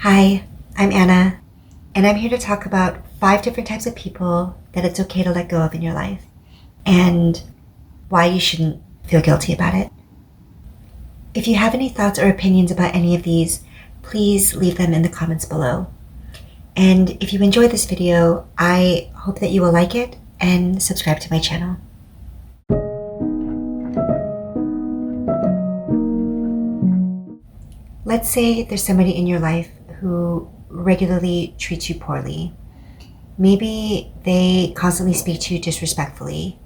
Hi, I'm Anna, and I'm here to talk about 5 different types of people that it's okay to let go of in your life, and why you shouldn't feel guilty about it. If you have any thoughts or opinions about any of these, please leave them in the comments below. And if you enjoyed this video, I hope that you will like it and subscribe to my channel. Let's say there's somebody in your life who regularly treats you poorly. Maybe they constantly speak to you disrespectfully.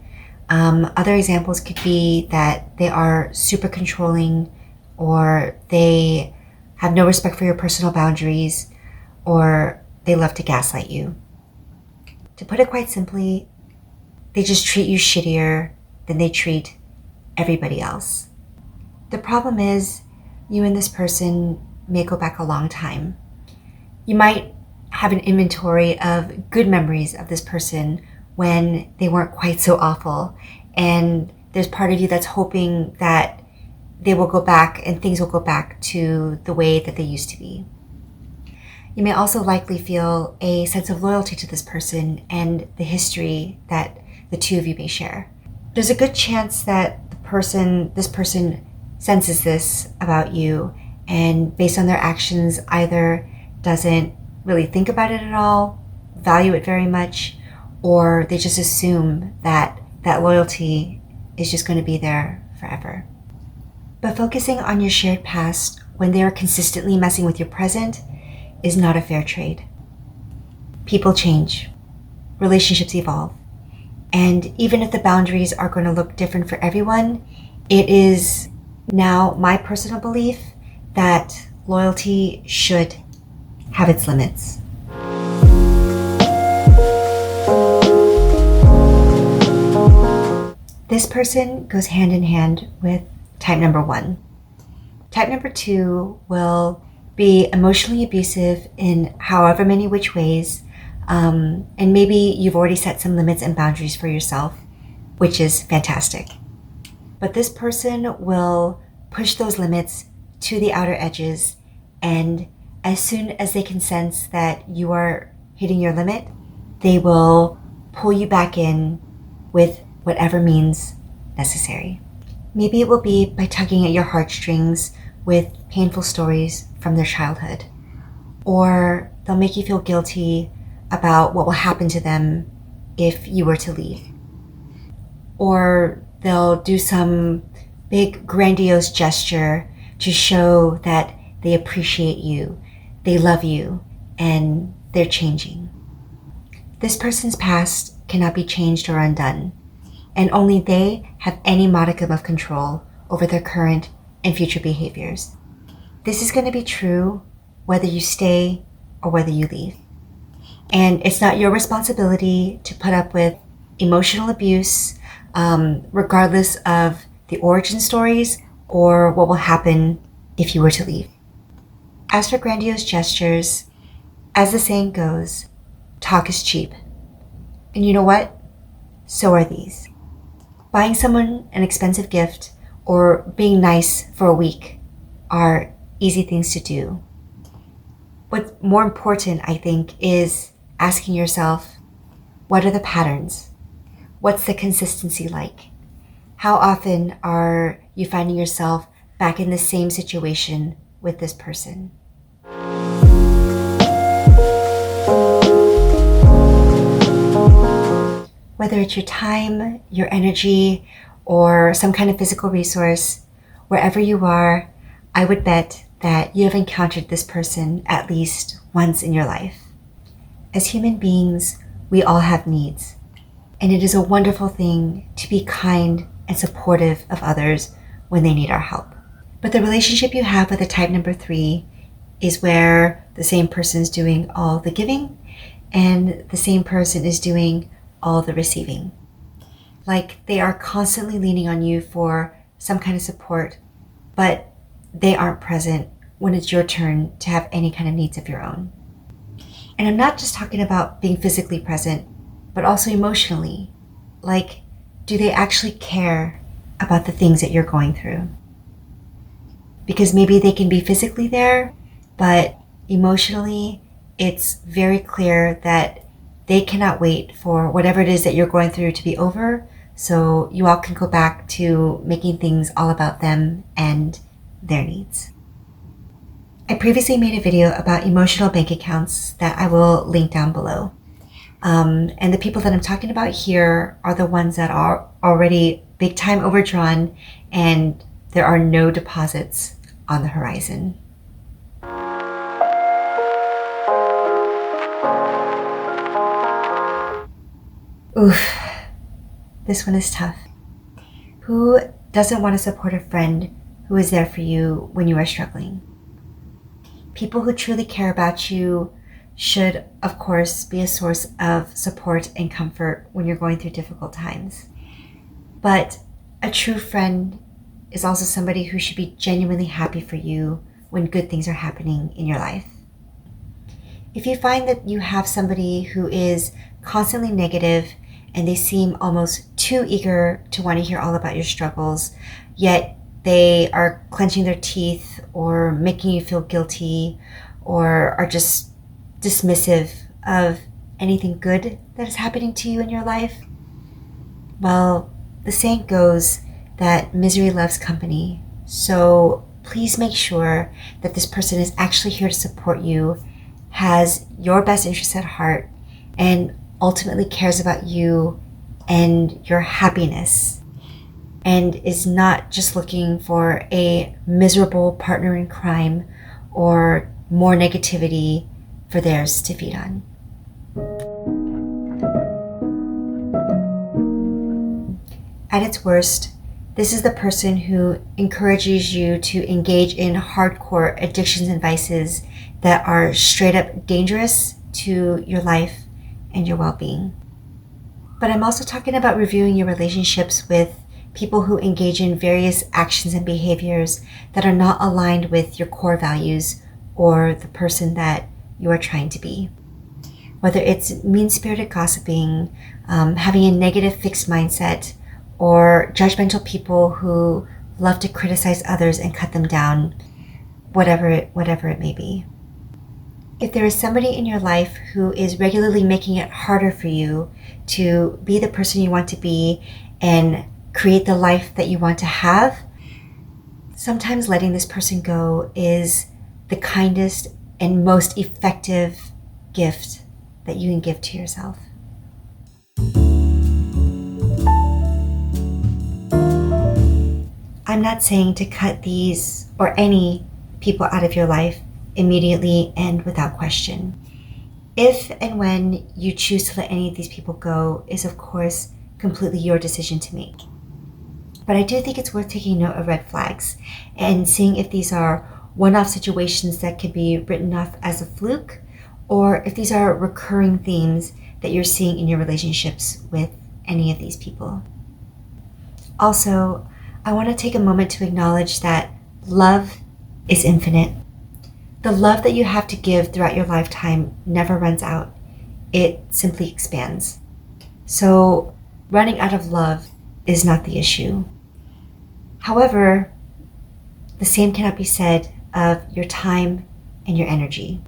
Other examples could be that they are super controlling, or they have no respect for your personal boundaries, or they love to gaslight you. To put it quite simply, they just treat you shittier than they treat everybody else. The problem is, you and this person may go back a long time. You might have an inventory of good memories of this person when they weren't quite so awful, and there's part of you that's hoping that they will go back and things will go back to the way that they used to be. You may also likely feel a sense of loyalty to this person and the history that the two of you may share. There's a good chance that this person senses this about you, and based on their actions either doesn't really think about it at all, value it very much, or they just assume that that loyalty is just going to be there forever. But focusing on your shared past when they are consistently messing with your present is not a fair trade. People change, relationships evolve, and even if the boundaries are going to look different for everyone, it is now my personal belief that loyalty should have its limits. This person goes hand in hand with type number 1. Type number 2 will be emotionally abusive in however many which ways, and maybe you've already set some limits and boundaries for yourself, which is fantastic. But this person will push those limits to the outer edges, and as soon as they can sense that you are hitting your limit, they will pull you back in with whatever means necessary. Maybe it will be by tugging at your heartstrings with painful stories from their childhood, or they'll make you feel guilty about what will happen to them if you were to leave, or they'll do some big grandiose gesture to show that they appreciate you, they love you, and they're changing. This person's past cannot be changed or undone, and only they have any modicum of control over their current and future behaviors. This is going to be true whether you stay or whether you leave. And it's not your responsibility to put up with emotional abuse, regardless of the origin stories or what will happen if you were to leave. As for grandiose gestures, as the saying goes, talk is cheap. And you know what? So are these. Buying someone an expensive gift or being nice for a week are easy things to do. What's more important, I think, is asking yourself, what are the patterns? What's the consistency like? How often are you finding yourself back in the same situation with this person? Whether it's your time, your energy, or some kind of physical resource, wherever you are, I would bet that you have encountered this person at least once in your life. As human beings, we all have needs, and it is a wonderful thing to be kind and supportive of others when they need our help. But the relationship you have with a type number 3 is where the same person is doing all the giving and the same person is doing all the receiving. Like they are constantly leaning on you for some kind of support, but they aren't present when it's your turn to have any kind of needs of your own. And I'm not just talking about being physically present, but also emotionally. Like, do they actually care about the things that you're going through? Because maybe they can be physically there, but Emotionally, it's very clear that they cannot wait for whatever it is that you're going through to be over, so you all can go back to making things all about them and their needs. I previously made a video about emotional bank accounts that I will link down below. And the people that I'm talking about here are the ones that are already big time overdrawn and there are no deposits on the horizon. Oof, this one is tough. Who doesn't want to support a friend who is there for you when you are struggling? People who truly care about you should, of course, be a source of support and comfort when you're going through difficult times. But a true friend is also somebody who should be genuinely happy for you when good things are happening in your life. If you find that you have somebody who is constantly negative and they seem almost too eager to want to hear all about your struggles, yet they are clenching their teeth or making you feel guilty or are just dismissive of anything good that is happening to you in your life, well, the saying goes that misery loves company. So please make sure that this person is actually here to support you, has your best interests at heart, and ultimately cares about you and your happiness, and is not just looking for a miserable partner in crime or more negativity for theirs to feed on. At its worst, this is the person who encourages you to engage in hardcore addictions and vices that are straight up dangerous to your life and your well-being. But I'm also talking about reviewing your relationships with people who engage in various actions and behaviors that are not aligned with your core values or the person that you are trying to be. Whether it's mean-spirited gossiping, having a negative fixed mindset, or judgmental people who love to criticize others and cut them down, whatever it may be. If there is somebody in your life who is regularly making it harder for you to be the person you want to be and create the life that you want to have, sometimes letting this person go is the kindest and most effective gift that you can give to yourself. I'm not saying to cut these or any people out of your life immediately and without question. If and when you choose to let any of these people go is, of course, completely your decision to make. But I do think it's worth taking note of red flags and seeing if these are one-off situations that could be written off as a fluke, or if these are recurring themes that you're seeing in your relationships with any of these people. Also, I want to take a moment to acknowledge that love is infinite. The love that you have to give throughout your lifetime never runs out. It simply expands. So running out of love is not the issue. However, the same cannot be said of your time and your energy.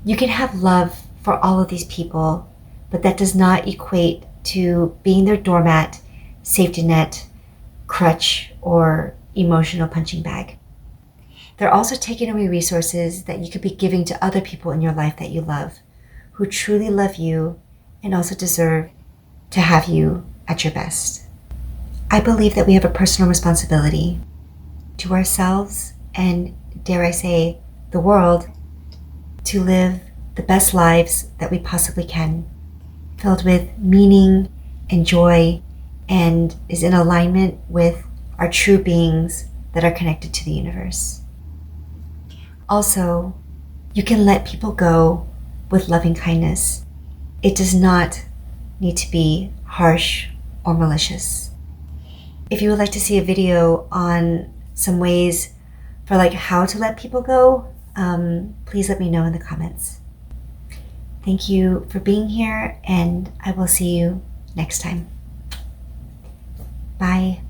You can have love for all of these people, but that does not equate to being their doormat, safety net, crutch, or emotional punching bag. They're also taking away resources that you could be giving to other people in your life that you love, who truly love you and also deserve to have you at your best. I believe that we have a personal responsibility to ourselves and, dare I say, the world, to live the best lives that we possibly can, filled with meaning and joy, and is in alignment with our true beings that are connected to the universe. Also, you can let people go with loving kindness. It does not need to be harsh or malicious. If you would like to see a video on some ways for how to let people go, please let me know in the comments. Thank you for being here, and I will see you next time. Bye.